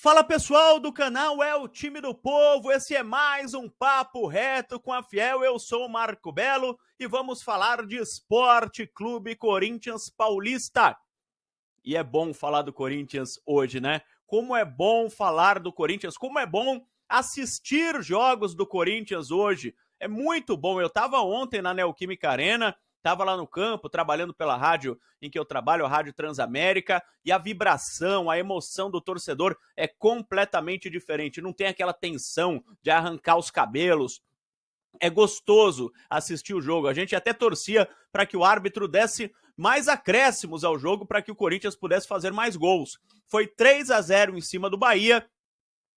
Fala pessoal do canal É o Time do Povo, esse é mais um Papo Reto com a Fiel, eu sou o Marco Belo e vamos falar de Esporte Clube Corinthians Paulista. E é bom falar do Corinthians hoje, né? Como é bom falar do Corinthians, como é bom assistir jogos do Corinthians hoje. É muito bom, eu tava ontem na Neoquímica Arena, estava lá no campo, trabalhando pela rádio em que eu trabalho, a Rádio Transamérica, e a vibração, a emoção do torcedor é completamente diferente. Não tem aquela tensão de arrancar os cabelos. É gostoso assistir o jogo. A gente até torcia para que o árbitro desse mais acréscimos ao jogo para que o Corinthians pudesse fazer mais gols. Foi 3-0 em cima do Bahia,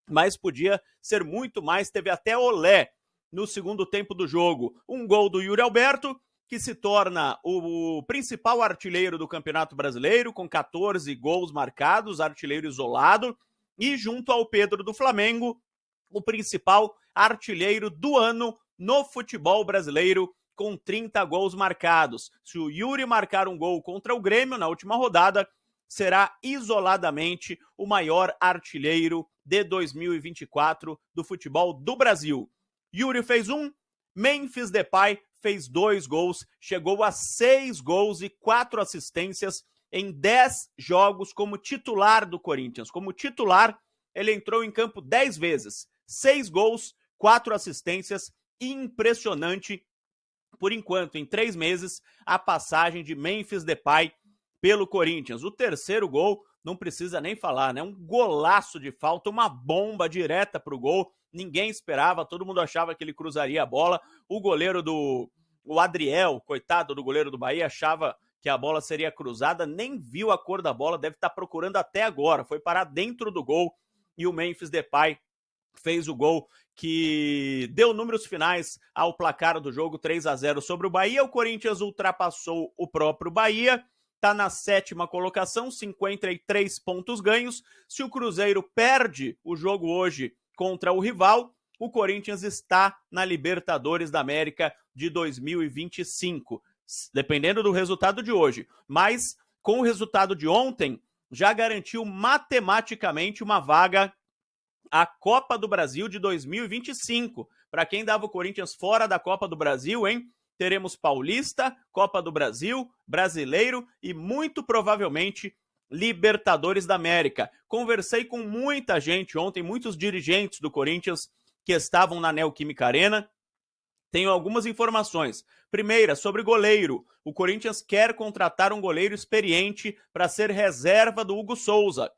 mas podia ser muito mais. Teve até olé no segundo tempo do jogo. Um gol do Yuri Alberto, que se torna o principal artilheiro do Campeonato Brasileiro, com 14 gols marcados, artilheiro isolado, e junto ao Pedro do Flamengo, o principal artilheiro do ano no futebol brasileiro, com 30 gols marcados. Se o Yuri marcar um gol contra o Grêmio na última rodada, será isoladamente o maior artilheiro de 2024 do futebol do Brasil. Yuri fez um, Memphis Depay fez 2 gols, chegou a 6 gols e 4 assistências em 10 jogos como titular do Corinthians. Como titular, ele entrou em campo 10 vezes, 6 gols, 4 assistências, impressionante. Por enquanto, em 3 meses, a passagem de Memphis Depay pelo Corinthians. O terceiro gol, não precisa nem falar, né? Um golaço de falta, uma bomba direta para o gol. Ninguém esperava, todo mundo achava que ele cruzaria a bola. O goleiro o Adriel, coitado do goleiro do Bahia, achava que a bola seria cruzada, nem viu a cor da bola, deve estar procurando até agora. Foi parar dentro do gol e o Memphis Depay fez o gol que deu números finais ao placar do jogo, 3-0 sobre o Bahia. O Corinthians ultrapassou o próprio Bahia, está na 7ª colocação, 53 pontos ganhos. Se o Cruzeiro perde o jogo hoje contra o rival, o Corinthians está na Libertadores da América de 2025, dependendo do resultado de hoje. Mas, com o resultado de ontem, já garantiu matematicamente uma vaga à Copa do Brasil de 2025. Para quem dava o Corinthians fora da Copa do Brasil, hein? Teremos Paulista, Copa do Brasil, Brasileiro e muito provavelmente Libertadores da América. Conversei com muita gente ontem, muitos dirigentes do Corinthians que estavam na Neoquímica Arena. Tenho algumas informações. Primeira, sobre goleiro. O Corinthians quer contratar um goleiro experiente para ser reserva do Hugo Souza.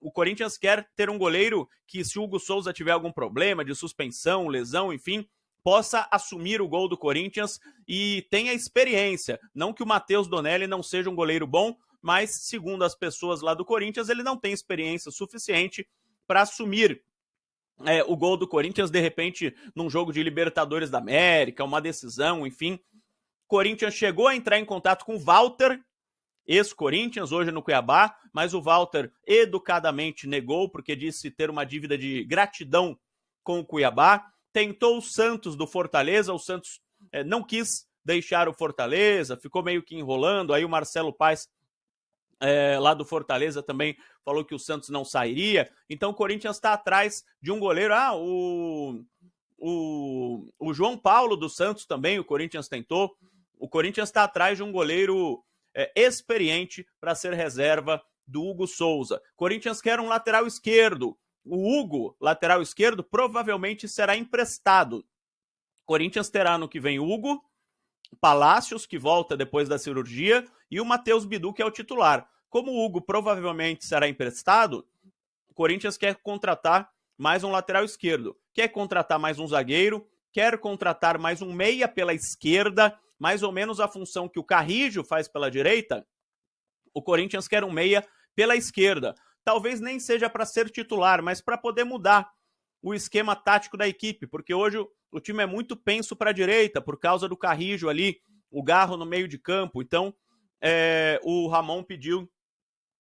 O Corinthians quer ter um goleiro que, se o Hugo Souza tiver algum problema de suspensão, lesão, enfim, possa assumir o gol do Corinthians e tenha experiência. Não que o Matheus Donelli não seja um goleiro bom, mas, segundo as pessoas lá do Corinthians, ele não tem experiência suficiente para assumir o gol do Corinthians, de repente, num jogo de Libertadores da América, uma decisão, enfim. Corinthians chegou a entrar em contato com o Walter, ex-Corinthians, hoje no Cuiabá, mas o Walter educadamente negou, porque disse ter uma dívida de gratidão com o Cuiabá. Tentou o Santos do Fortaleza, o Santos não quis deixar o Fortaleza, ficou meio que enrolando, aí o Marcelo Paes, lá do Fortaleza, também falou que o Santos não sairia. Então o Corinthians está atrás de um goleiro. O João Paulo do Santos também, o Corinthians tentou. O Corinthians está atrás de um goleiro experiente para ser reserva do Hugo Souza. Corinthians quer um lateral esquerdo. O Hugo, lateral esquerdo, provavelmente será emprestado. Corinthians terá no que vem Hugo, Palácios, que volta depois da cirurgia, e o Matheus Bidu, que é o titular. Como o Hugo provavelmente será emprestado, o Corinthians quer contratar mais um lateral esquerdo, quer contratar mais um zagueiro, quer contratar mais um meia pela esquerda, mais ou menos a função que o Carrijo faz pela direita. O Corinthians quer um meia pela esquerda. Talvez nem seja para ser titular, mas para poder mudar o esquema tático da equipe, porque hoje o time é muito penso para a direita, por causa do Carrijo ali, o Garro no meio de campo. Então, o Ramon pediu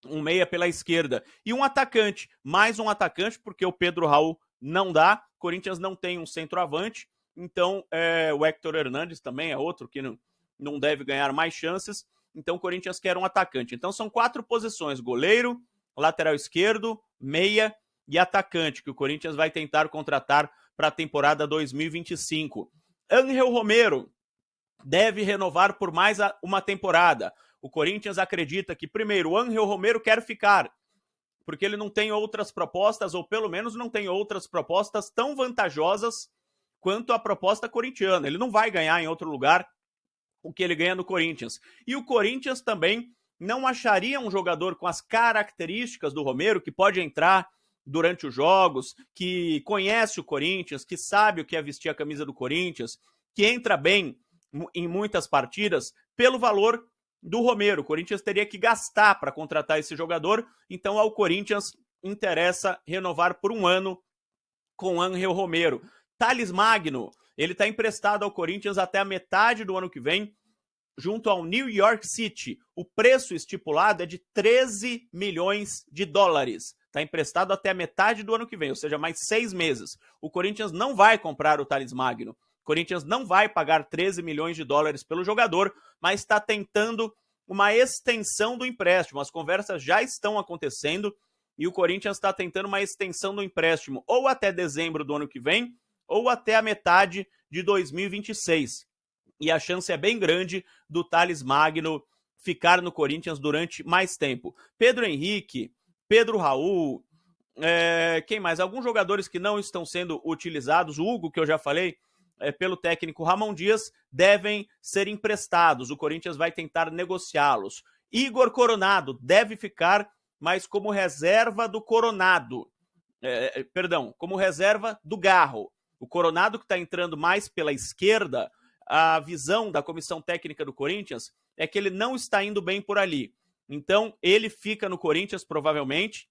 um meia pela esquerda. E um atacante, mais um atacante, porque o Pedro Raul não dá. O Corinthians não tem um centroavante, então o Héctor Hernandes também é outro que não deve ganhar mais chances. Então o Corinthians quer um atacante. Então são 4 posições: goleiro, lateral esquerdo, meia e atacante, que o Corinthians vai tentar contratar para a temporada 2025. Ángel Romero deve renovar por mais uma temporada. O Corinthians acredita que, primeiro, o Ángel Romero quer ficar, porque ele não tem outras propostas, ou pelo menos não tem outras propostas tão vantajosas quanto a proposta corintiana. Ele não vai ganhar em outro lugar o que ele ganha no Corinthians. E o Corinthians também não acharia um jogador com as características do Romero, que pode entrar durante os jogos, que conhece o Corinthians, que sabe o que é vestir a camisa do Corinthians, que entra bem em muitas partidas, pelo valor do Romero. O Corinthians teria que gastar para contratar esse jogador, então ao Corinthians interessa renovar por um ano com Ángel Romero. Thales Magno, ele está emprestado ao Corinthians até a metade do ano que vem, junto ao New York City. O preço estipulado é de 13 milhões de dólares. Está emprestado até a metade do ano que vem, ou seja, mais 6 meses. O Corinthians não vai comprar o Thales Magno. O Corinthians não vai pagar 13 milhões de dólares pelo jogador, mas está tentando uma extensão do empréstimo. As conversas já estão acontecendo e o Corinthians está tentando uma extensão do empréstimo ou até dezembro do ano que vem ou até a metade de 2026. E a chance é bem grande do Thales Magno ficar no Corinthians durante mais tempo. Pedro Henrique, Pedro Raul, quem mais? Alguns jogadores que não estão sendo utilizados, o Hugo, que eu já falei, pelo técnico Ramon Dias, devem ser emprestados. O Corinthians vai tentar negociá-los. Igor Coronado deve ficar, mas como reserva do Coronado. Como reserva do Garro. O Coronado, que está entrando mais pela esquerda, a visão da comissão técnica do Corinthians é que ele não está indo bem por ali. Então, ele fica no Corinthians, provavelmente,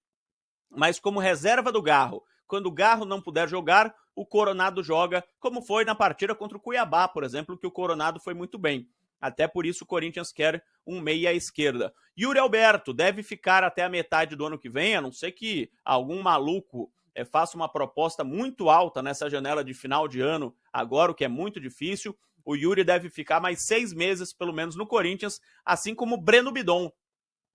mas como reserva do Garro. Quando o Garro não puder jogar, o Coronado joga, como foi na partida contra o Cuiabá, por exemplo, que o Coronado foi muito bem. Até por isso o Corinthians quer um meia à esquerda. Yuri Alberto deve ficar até a metade do ano que vem, a não ser que algum maluco faça uma proposta muito alta nessa janela de final de ano, agora, o que é muito difícil. O Yuri deve ficar mais 6 meses, pelo menos, no Corinthians, assim como o Breno Bidon,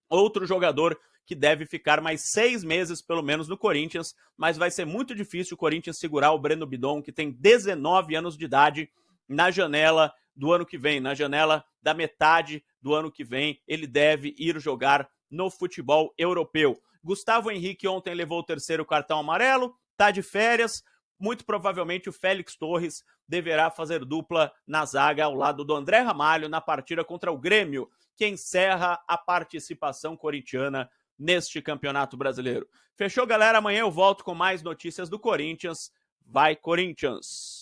outro jogador que deve ficar mais 6 meses, pelo menos, no Corinthians, mas vai ser muito difícil o Corinthians segurar o Breno Bidon, que tem 19 anos de idade, na janela do ano que vem, na janela da metade do ano que vem, ele deve ir jogar no futebol europeu. Gustavo Henrique ontem levou o 3º cartão amarelo, tá de férias, muito provavelmente o Félix Torres deverá fazer dupla na zaga ao lado do André Ramalho na partida contra o Grêmio, que encerra a participação corintiana neste Campeonato Brasileiro. Fechou, galera? Amanhã eu volto com mais notícias do Corinthians. Vai, Corinthians!